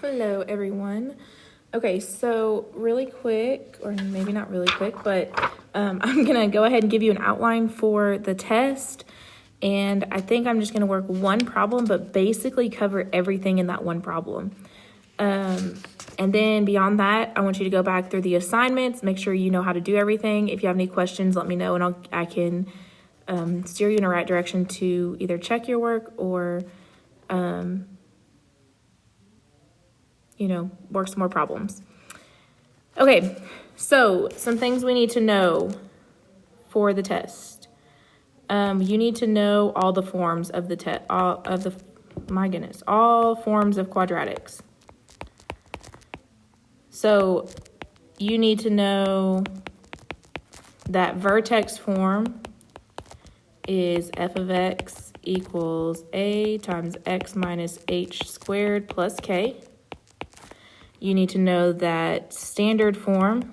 Hello, everyone. Okay, so really quick, or maybe not really quick, but I'm going to go ahead and give you an outline for the test. And I think I'm just going to work one problem, but basically cover everything in that one problem. And then beyond that, I want you to go back through the assignments, make sure you know how to do everything. If you have any questions, let me know, and I can steer you in the right direction to either check your work or work some more problems. Okay, so some things we need to know for the test. You need to know all the forms of the test, all forms of quadratics. So you need to know that vertex form is f of x equals a times x minus h squared plus k. You need to know that standard form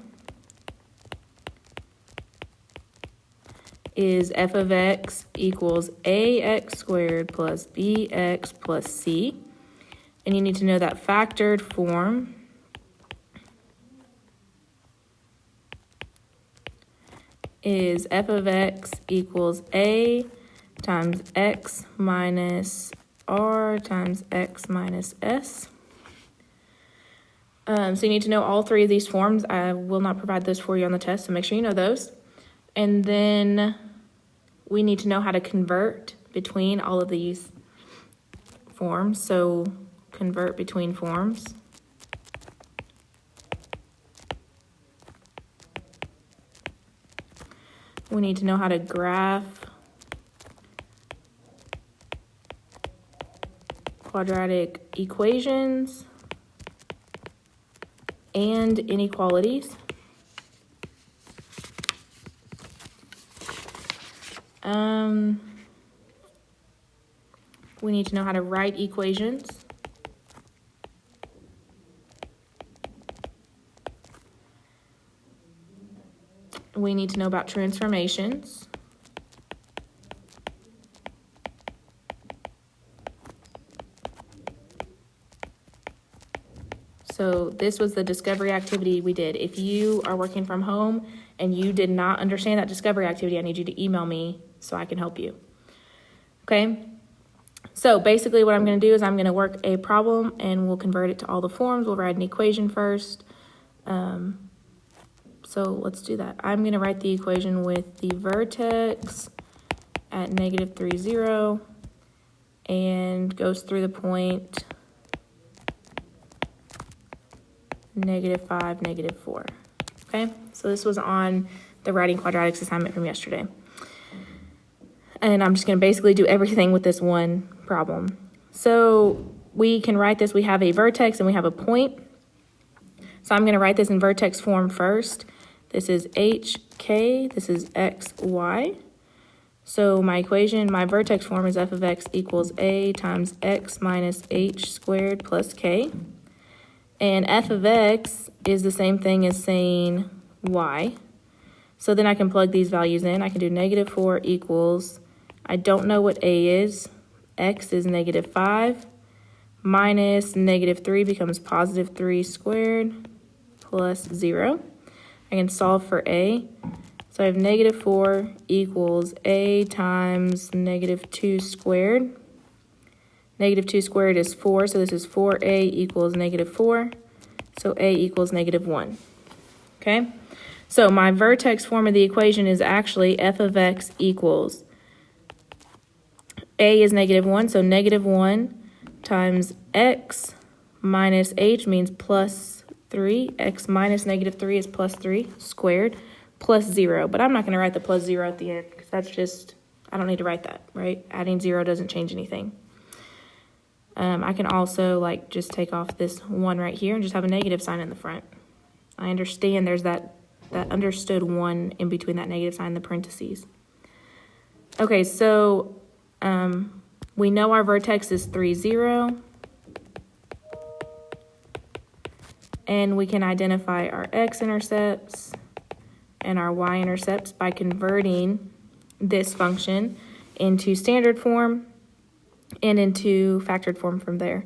is f of x equals ax squared plus bx plus c. And you need to know that factored form is f of x equals a times x minus r times x minus s. So you need to know all three of these forms. I will not provide those for you on the test, so make sure you know those. And then we need to know how to convert between all of these forms. So convert between forms. We need to know how to graph quadratic equations and inequalities. We need to know how to write equations. We need to know about transformations. So this was the discovery activity we did. If you are working from home and you did not understand that discovery activity, I need you to email me so I can help you. Okay? So basically what I'm going to do is I'm going to work a problem and we'll convert it to all the forms. We'll write an equation first. So let's do that. I'm going to write the equation with the vertex at negative 3, 0 and goes through the point negative 5, negative 4. Okay, so this was on the writing quadratics assignment from yesterday. And I'm just going to basically do everything with this one problem. So we can write this. We have a vertex and we have a point. So I'm going to write this in vertex form first. This is hk, this is x, y. So my equation, my vertex form is f of x equals a times x minus h squared plus k. And f of x is the same thing as saying y. So then I can plug these values in. I can do negative 4 equals, I don't know what a is. X is negative 5 minus negative 3 becomes positive 3 squared plus 0. I can solve for a. So I have negative 4 equals a times negative 2 squared. Negative 2 squared is 4, so this is 4a equals negative 4. So a equals negative 1. Okay? So my vertex form of the equation is actually f of x equals a is negative 1, so negative 1 times x minus h means plus 3. X minus negative 3 is plus 3 squared plus 0. But I'm not going to write the plus 0 at the end because that's just, I don't need to write that, right? Adding 0 doesn't change anything. I can also just take off this 1 right here and just have a negative sign in the front. I understand there's that understood 1 in between that negative sign in the parentheses. Okay, so we know our vertex is 3, 0. And we can identify our x-intercepts and our y-intercepts by converting this function into standard form and into factored form from there.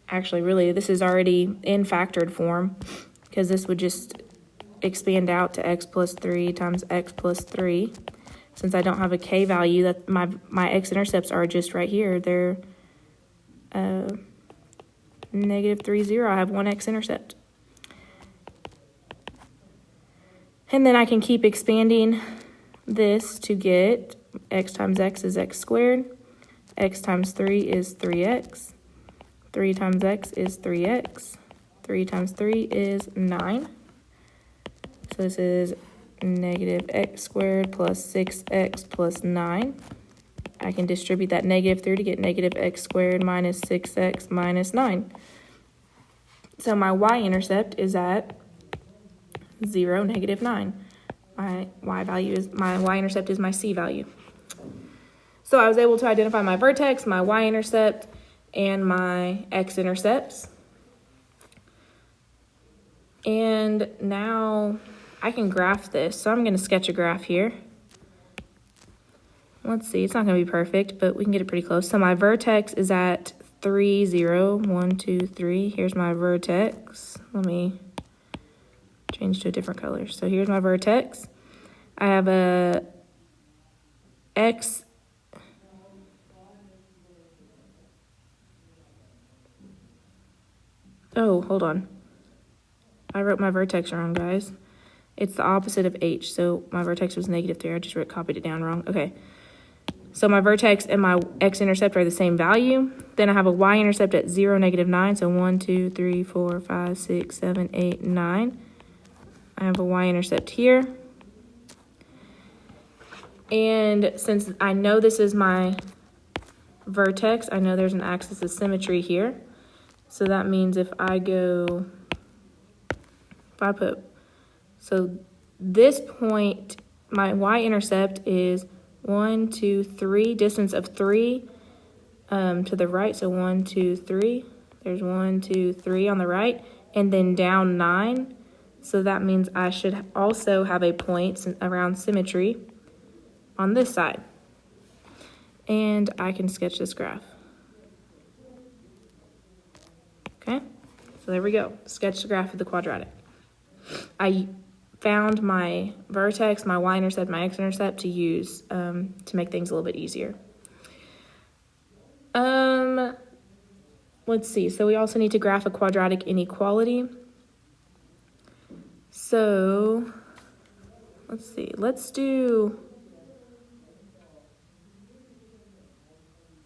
Actually, really, this is already in factored form because this would just expand out to x plus 3 times x plus 3. Since I don't have a k value, that my x-intercepts are just right here. They're negative 3, 0. I have one x-intercept. And then I can keep expanding this to get x times x is x squared. X times 3 is 3x. 3 times x is 3x. 3 times 3 is 9. So this is negative x squared plus 6x plus 9. I can distribute that negative through to get negative x squared minus 6x minus 9. So my y-intercept is at 0, negative 9. My y-intercept is my c value. So I was able to identify my vertex, my y-intercept, and my x-intercepts. And now I can graph this. So I'm going to sketch a graph here. Let's see, it's not going to be perfect, but we can get it pretty close. So my vertex is at 3, 0, 1, 2, 3. Here's my vertex. Let me change to a different color. So here's my vertex. I have a x. Oh, hold on. I wrote my vertex wrong, guys. It's the opposite of h, so my vertex was negative 3. I just copied it down wrong. Okay. So my vertex and my x-intercept are the same value. Then I have a y-intercept at 0, negative 9. So 1, 2, 3, 4, 5, 6, 7, 8, 9. I have a y-intercept here. And since I know this is my vertex, I know there's an axis of symmetry here. So that means if I put, so this point, my y-intercept is 1, 2, 3, distance of 3 to the right. So 1, 2, 3. There's 1, 2, 3 on the right, and then down 9. So that means I should also have a point around symmetry on this side. And I can sketch this graph. Okay, so there we go. Sketch the graph of the quadratic. I found my vertex, my y-intercept, my x-intercept to use to make things a little bit easier. Let's see. So we also need to graph a quadratic inequality. So let's see.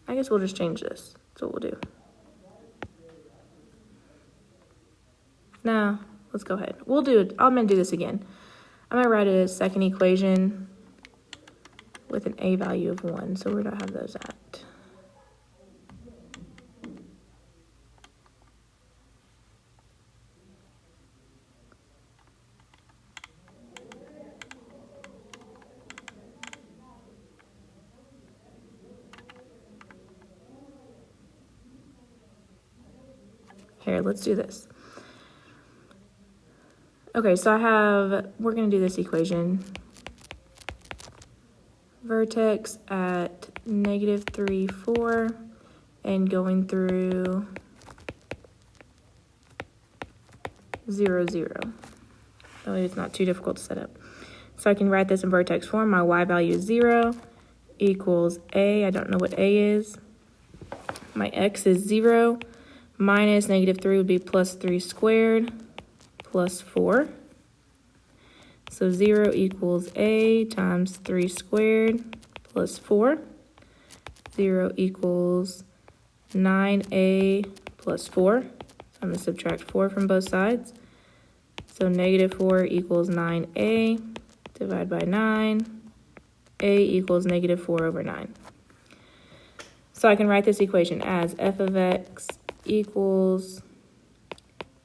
I guess we'll just change this. That's what we'll do. No, let's go ahead. We'll do it. I'm going to do this again. I'm going to write a second equation with an a value of 1. So where do I have those at? Here, let's do this. Okay, so we're going to do this equation. Vertex at negative 3, 4, and going through 0, 0. That way it's not too difficult to set up. So I can write this in vertex form. My y value is 0 equals a. I don't know what a is. My x is 0 minus negative 3 would be plus 3 squared plus 4. So 0 equals a times 3 squared plus 4. 0 equals 9a plus 4. So I'm going to subtract 4 from both sides. So negative 4 equals 9a. Divide by 9. A equals negative 4 over 9. So I can write this equation as f of x equals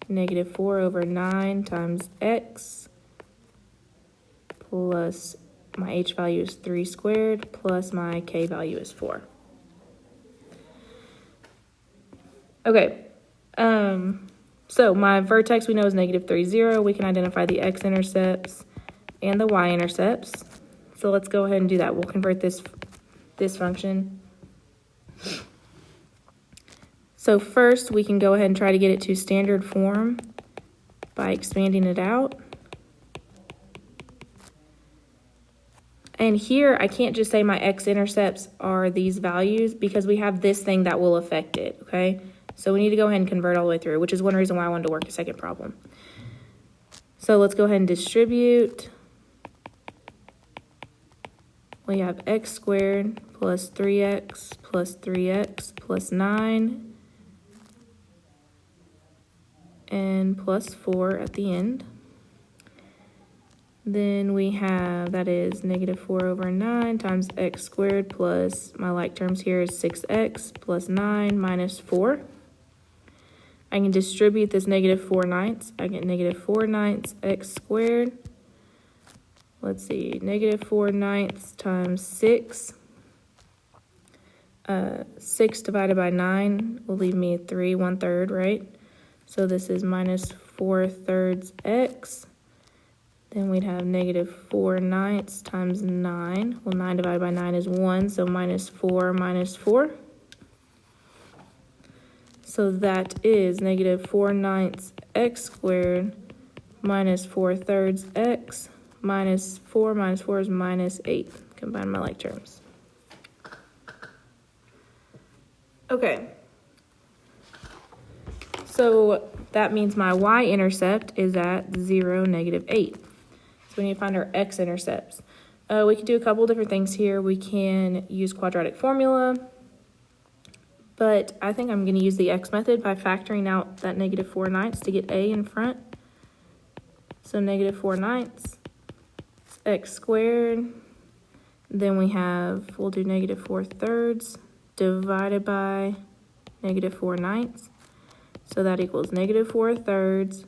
negative 4 over 9 times x plus my h value is 3 squared plus my k value is 4. Okay, so my vertex we know is negative 3, 0. We can identify the x-intercepts and the y-intercepts. So let's go ahead and do that. We'll convert this this function. So first, we can go ahead and try to get it to standard form by expanding it out. And here, I can't just say my x-intercepts are these values because we have this thing that will affect it, okay? So we need to go ahead and convert all the way through, which is one reason why I wanted to work the second problem. So let's go ahead and distribute. We have x squared plus 3x plus 3x plus 9 and plus 4 at the end. Then we have, that is negative 4 over 9 times x squared plus, my like terms here is 6x plus 9 minus 4. I can distribute this negative 4/9. I get negative 4/9 x squared. Let's see, negative 4/9 times 6. 6 divided by 9 will leave me 3 1/3, right? So this is minus 4/3 x. Then we'd have negative 4/9 times 9. Well, 9 divided by 9 is 1, so minus 4 minus 4. So that is negative 4/9 x squared minus 4/3 x minus 4 is minus 8. Combine my like terms. Okay. So that means my y-intercept is at 0, negative 8. So we need to find our x-intercepts. We can do a couple different things here. We can use quadratic formula, but I think I'm going to use the x method by factoring out that negative 4/9 to get a in front. So negative 4/9 x squared. Then we'll do negative 4/3 divided by negative 4/9. So that equals negative 4/3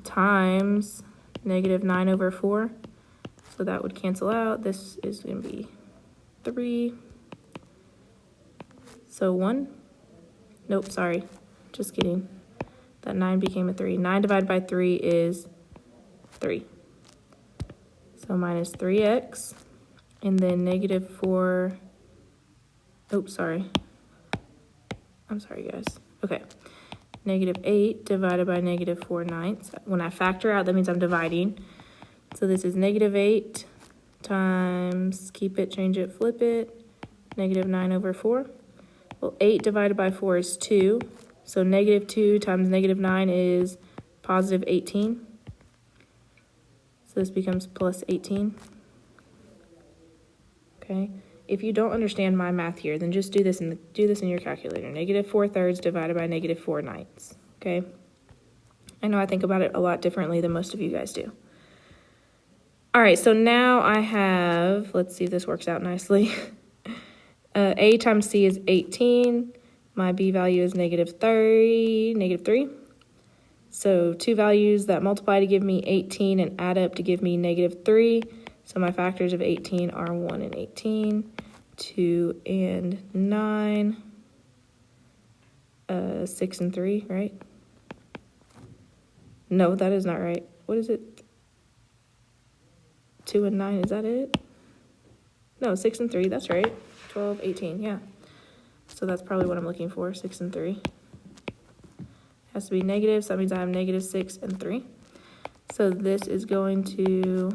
times negative 9 over 4. So that would cancel out. This is going to be 3. So 1. Nope, sorry. Just kidding. That 9 became a 3. 9 divided by 3 is 3. So minus 3x. And then negative 4. Oops, sorry. I'm sorry, guys. Okay. Negative 8 divided by negative 4/9. When I factor out, that means I'm dividing. So this is negative 8 times, keep it, change it, flip it, negative 9 over 4. Well, 8 divided by 4 is 2. So negative 2 times negative 9 is positive 18. So this becomes plus 18. Okay. If you don't understand my math here, then just do this in your calculator. Negative 4/3 divided by negative 4/9. Okay. I know I think about it a lot differently than most of you guys do. All right, so now I have, let's see if this works out nicely. A times C is 18. My B value is negative 3. So two values that multiply to give me 18 and add up to give me negative 3. So my factors of 18 are 1 and 18, 2 and 9, 6 and 3, right? No, that is not right. What is it? 2 and 9, is that it? No, 6 and 3, that's right. 12, 18, yeah. So that's probably what I'm looking for, 6 and 3. Has to be negative, so that means I have negative 6 and 3. So this is going to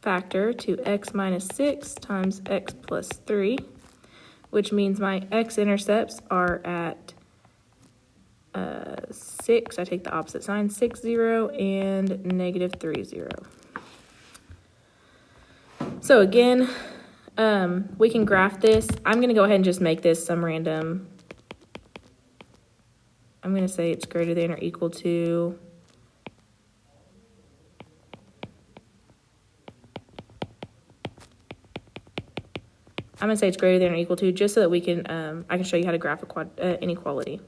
factor to x minus 6 times x plus 3, which means my x-intercepts are at 6. I take the opposite sign, 6, 0, and negative 3, 0. So again, we can graph this. I'm going to go ahead and just make this some random. I'm going to say it's greater than or equal to. I'm going to say it's greater than or equal to, just so that we can, I can show you how to graph inequality.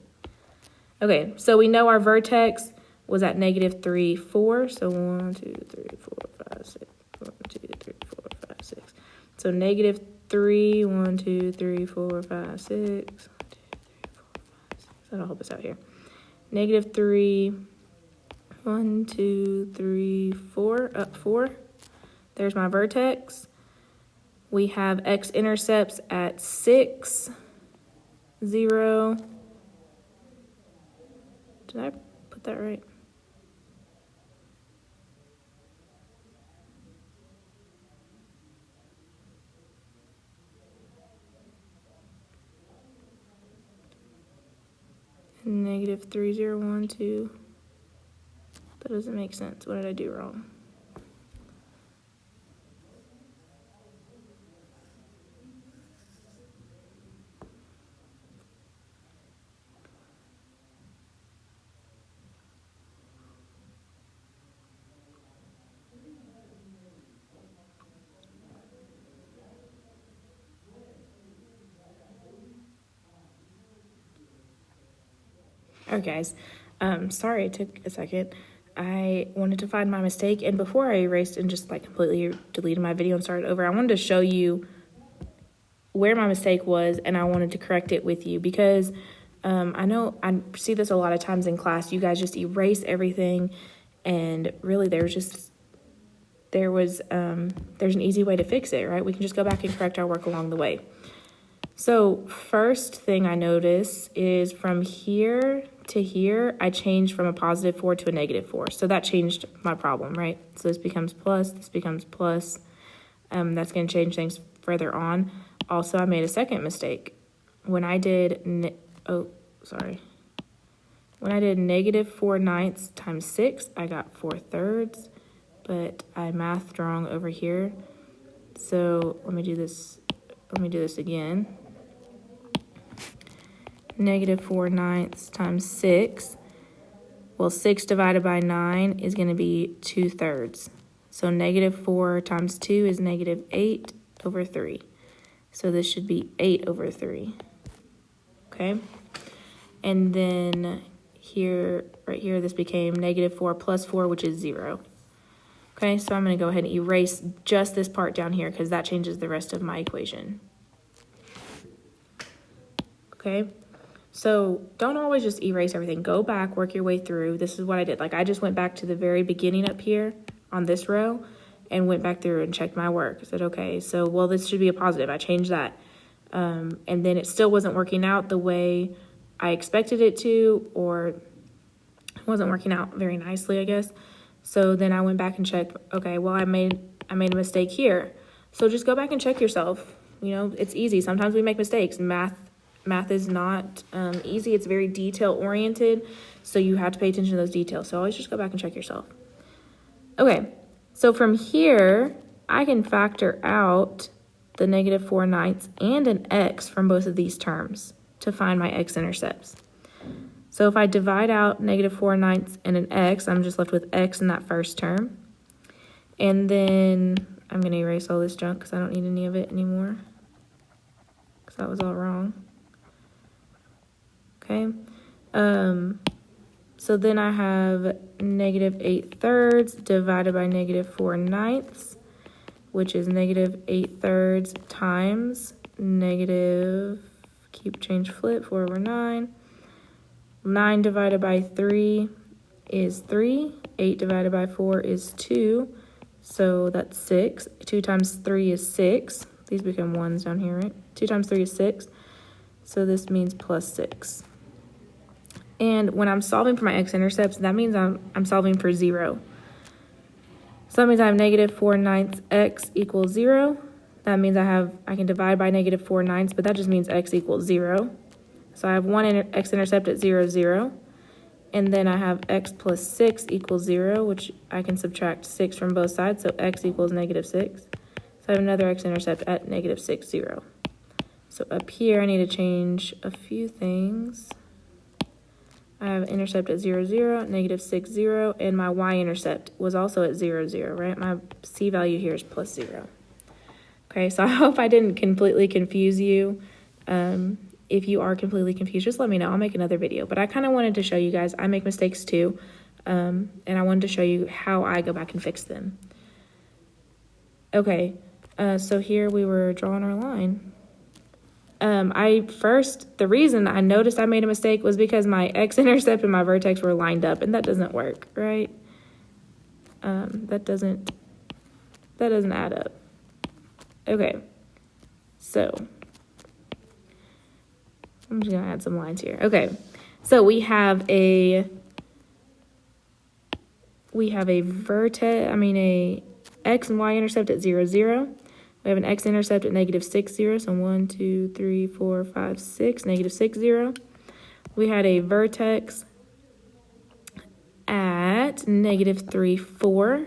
Okay, so we know our vertex was at negative 3, 4. So 1, 2, 3, 4, 5, 6. 1, 2, 3, 4, 5, 6. So negative 3, 1, 2, 3, 4, 5, 6. 1, 2, 3, 4, 5, 6. That'll help us out here. Negative 3, 1, 2, 3, 4, up 4. There's my vertex. We have x-intercepts at 6, 0. Did I put that right? Negative 3, 0, 1, 2. That doesn't make sense. What did I do wrong? Alright guys, sorry it took a second. I wanted to find my mistake, and before I erased and just like completely deleted my video and started over, I wanted to show you where my mistake was, and I wanted to correct it with you because I know I see this a lot of times in class. You guys just erase everything, and really there's an easy way to fix it, right? We can just go back and correct our work along the way. So first thing I notice is from here to here, I changed from a positive 4 to a negative 4. So that changed my problem, right? So this becomes plus, this becomes plus. That's going to change things further on. Also, I made a second mistake. When I did, when I did negative 4/9 times 6, I got 4/3, but I mathed wrong over here. So let me do this again. Negative 4/9 times 6. Well, 6 divided by 9 is going to be 2/3. So negative 4 times 2 is negative 8 over 3. So this should be 8 over 3. Okay? And then here, right here, this became negative 4 plus 4, which is 0. Okay, so I'm going to go ahead and erase just this part down here because that changes the rest of my equation. Okay? So don't always just erase everything. Go back, work your way through. This is what I did. Like I just went back to the very beginning up here on this row and went back through and checked my work. I said, okay, so, well, this should be a positive. I changed that. And then it still wasn't working out the way I expected it to, or it wasn't working out very nicely, I guess. So then I went back and checked, okay, well, I made a mistake here. So just go back and check yourself. You know, it's easy. Sometimes we make mistakes. Math is not easy. It's very detail-oriented, so you have to pay attention to those details. So always just go back and check yourself. Okay, so from here, I can factor out the negative 4/9 and an x from both of these terms to find my x-intercepts. So if I divide out negative 4/9 and an x, I'm just left with x in that first term. And then I'm going to erase all this junk because I don't need any of it anymore, because that was all wrong. Okay, so then I have negative 8/3 divided by negative 4/9, which is negative 8/3 times negative, flip, 4 over 9. 9 divided by 3 is 3. 8 divided by 4 is 2. So that's 6. 2 times 3 is 6. These become 1s down here, right? 2 times 3 is 6. So this means plus 6. And when I'm solving for my x-intercepts, that means I'm solving for 0. So that means I have negative 4/9 x equals 0. That means I can divide by negative 4/9, but that just means x equals 0. So I have one x-intercept at 0, 0. And then I have x plus 6 equals 0, which I can subtract 6 from both sides, so x equals negative 6. So I have another x-intercept at negative 6, 0. So up here, I need to change a few things. I have intercept at 0, 0, negative 6, 0, and my y-intercept was also at 0, 0, right? My c value here is plus 0. Okay, so I hope I didn't completely confuse you. If you are completely confused, just let me know. I'll make another video. But I kind of wanted to show you guys, I make mistakes too, and I wanted to show you how I go back and fix them. Okay, so here we were drawing our line. The reason I noticed I made a mistake was because my x-intercept and my vertex were lined up, and that doesn't work, right? That doesn't add up. Okay, So I'm just gonna add some lines here. Okay, so we have a a x and y intercept at 0, 0. We have an x-intercept at -6, 0. So 1, 2, 3, 4, 5, 6, -6, 0. We had a vertex at -3, 4.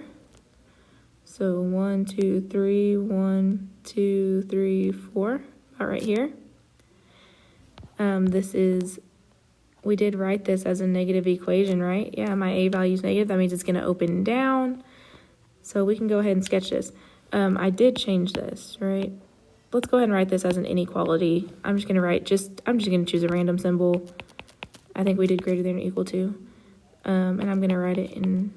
So 1, 2, 3, 1, 2, 3, 4, about right here. We did write this as a negative equation, right? Yeah, my a value is negative. That means it's going to open down. So we can go ahead and sketch this. I did change this, right? Let's go ahead and write this as an inequality. I'm just going to choose a random symbol. I think we did greater than or equal to. And I'm going to write it in,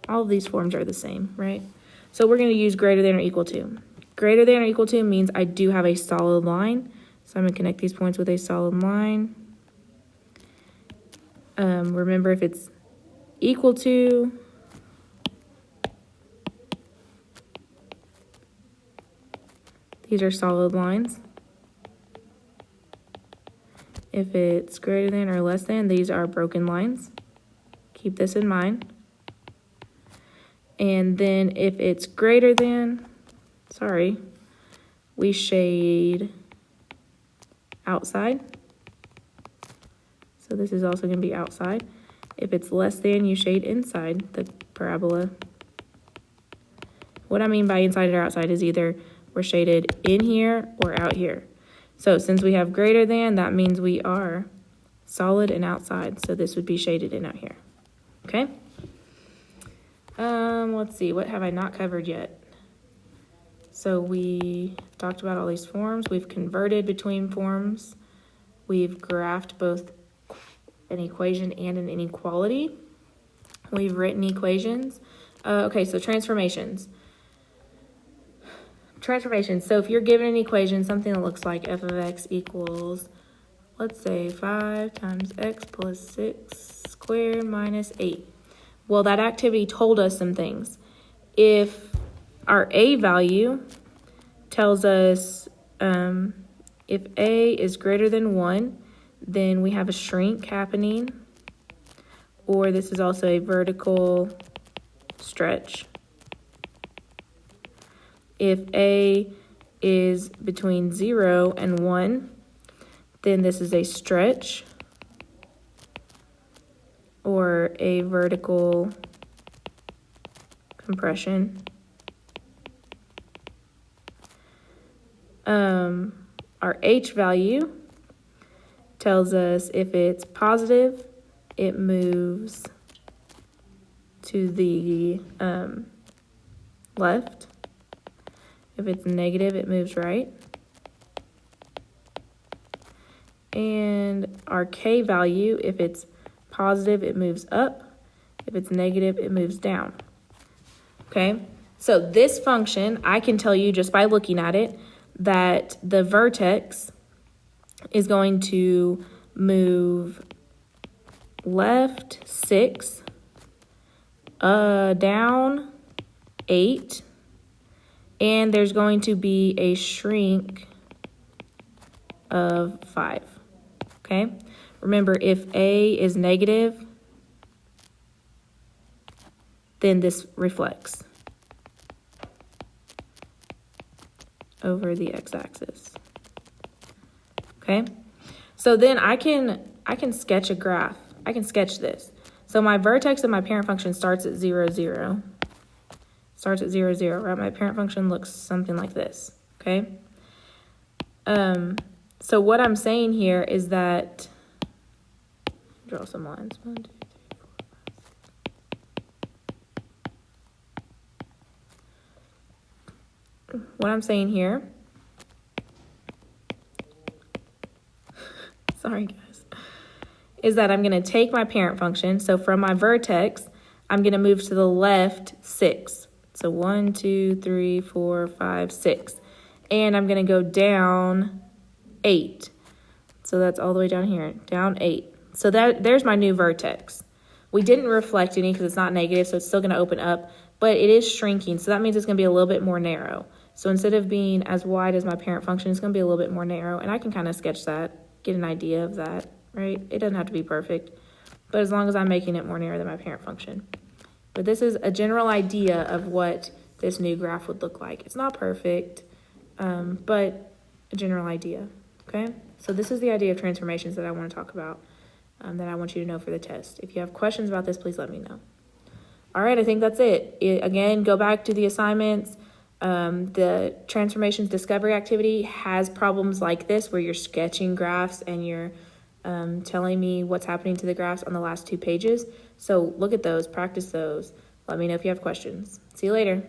all of these forms are the same, right? So we're going to use greater than or equal to. Greater than or equal to means I do have a solid line. So I'm going to connect these points with a solid line. Remember, if it's equal to, these are solid lines. If it's greater than or less than, these are broken lines. Keep this in mind. And then if it's greater than, we shade outside. So this is also going to be outside. If it's less than, you shade inside the parabola. What I mean by inside or outside is either we're shaded in here or out here. So since we have greater than, that means we are solid and outside. So this would be shaded in out here. Okay? Let's see, what have I not covered yet? So we talked about all these forms. We've converted between forms. We've graphed both an equation and an inequality. We've written equations. Okay, so transformations. So if you're given an equation, something that looks like f of x equals, let's say 5 times x plus 6 squared minus 8. Well, that activity told us some things. If our a value tells us if a is greater than 1, then we have a shrink happening, or this is also a vertical stretch. If a is between 0 and 1, then this is a stretch or a vertical compression. Our h value tells us if it's positive, it moves to the left. If it's negative, it moves right. And our k value, if it's positive, it moves up. If it's negative, it moves down. Okay, so this function, I can tell you just by looking at it that the vertex is going to move left 6, down 8, and there's going to be a shrink of 5, okay? Remember, if a is negative, then this reflects over the x-axis, okay? So then I can sketch a graph. I can sketch this. So my vertex of my parent function starts at 0, 0. Starts at 0, 0, right? My parent function looks something like this, okay? So what I'm saying here is that, draw some lines. 1, 2, 3, 4, 5, 6. What I'm saying here, sorry guys, is that I'm going to take my parent function. So from my vertex, I'm going to move to the left 6. So 1, 2, 3, 4, 5, 6. And I'm going to go down 8. So that's all the way down here, down 8. So there's my new vertex. We didn't reflect any because it's not negative, so it's still going to open up, but it is shrinking. So that means it's going to be a little bit more narrow. So instead of being as wide as my parent function, it's going to be a little bit more narrow. And I can kind of sketch that, get an idea of that, right? It doesn't have to be perfect, but as long as I'm making it more narrow than my parent function. But this is a general idea of what this new graph would look like. It's not perfect, but a general idea, okay? So this is the idea of transformations that I want to talk about, that I want you to know for the test. If you have questions about this, please let me know. All right, I think that's it. Again, go back to the assignments. The transformations discovery activity has problems like this where you're sketching graphs and you're telling me what's happening to the graphs on the last 2 pages. So look at those, practice those. Let me know if you have questions. See you later.